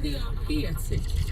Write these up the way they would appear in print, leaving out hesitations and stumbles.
Radio 5.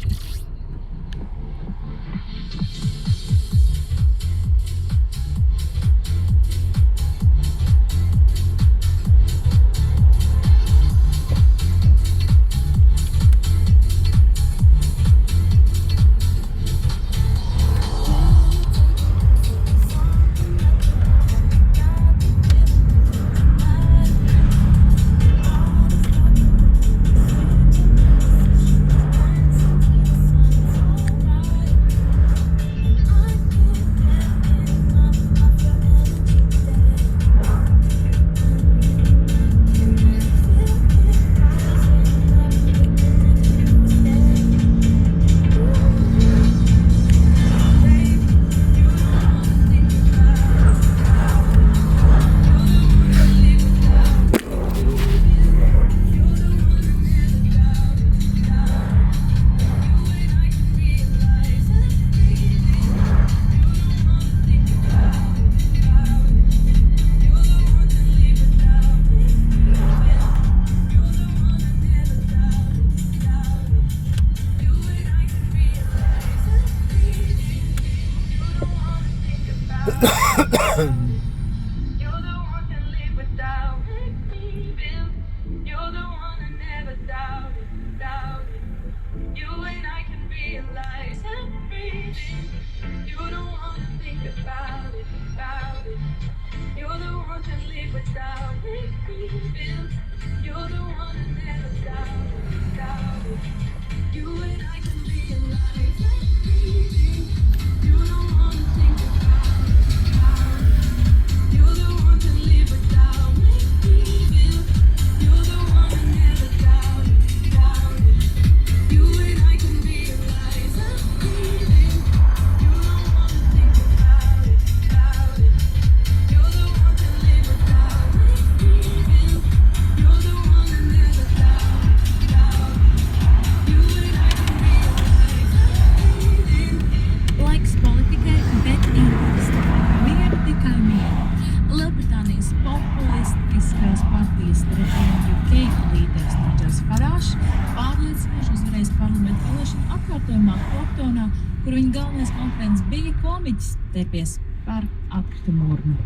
Kur viņa galvenais konkurents bija komiķis, tepies par atkritumu urnu.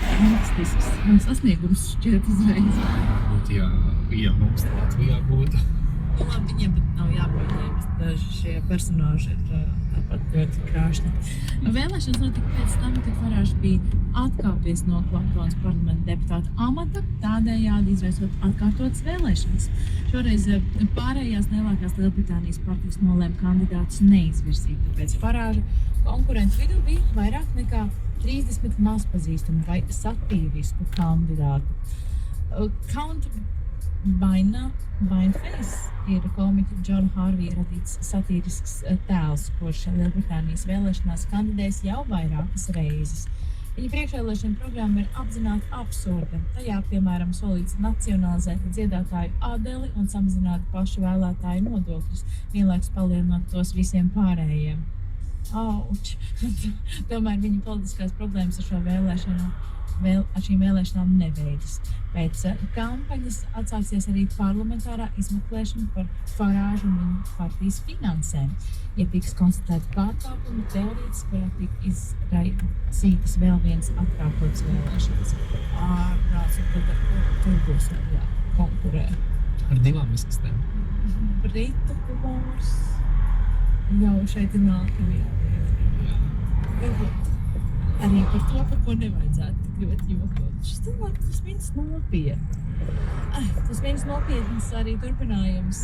Fantastisks sasniegums šķiet uzreiz. Būtu, ja mums Latvijā būtu. Labi, viņiem pat nav jāpārņēmas, daži šie personāži ir tāpat ļoti krāšņi. Vēlēšanas notika pēc tam, kad Farāžs bija atkāpies no Klantonas parlamenta deputāta amata, tādējādi izraisot atkārtotas vēlēšanas. Šoreiz pārējās lielākās Lielbritānijas partijas nolēma kandidātus neizvirzīt, tāpēc Farāža konkurentu vidū bija vairāk nekā 30 mazpazīstamu vai satīrisku kandidātu. Count Bainface ir komiķa Džona Hārvija radīts satīrisks tēls, kurš Lielbritānijas vēlēšanās kandidēs jau vairākas reizes. Viņa priekšvēlēšana programma ir apzināti absurda. Tajā, piemēram, solīts nacionalizēt dziedātāju Adeli un samazināt pašu vēlētāju nodokļus, vienlaikus palielinot tos visiem pārējiem. Auč! Tomēr viņa politiskās problēmas ar šīm vēlēšanām nebeidzas. Pēc kampaņas atsāksies arī parlamentārā izmeklēšana par Farāžu un viņa partijas finansēm. Ja tiks konstatēti pārkāpumi, teorētiski varētu tikt izraisītas vēl viens atkārtotas vēlēšanas. Ārprāts, un tad tur būs konkurē. Ar divām izkastēm. Britu humors jau šeit ir nākamajā vietā. Arī par to, par ko nevajadzētu tik ļoti jokot. Šis cilvēks tas viens nopietni. Tas viens nopietnis arī turpinājums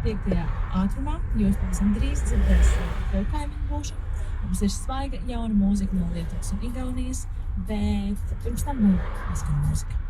5. ātrumā, jo es pavisam drīz dzirdēšu tev kaimiņu būšanu. Mums ir svaiga jauna mūzika no Lietuvas un Igaunijas, bet pirms tam vēl izskan mūzika.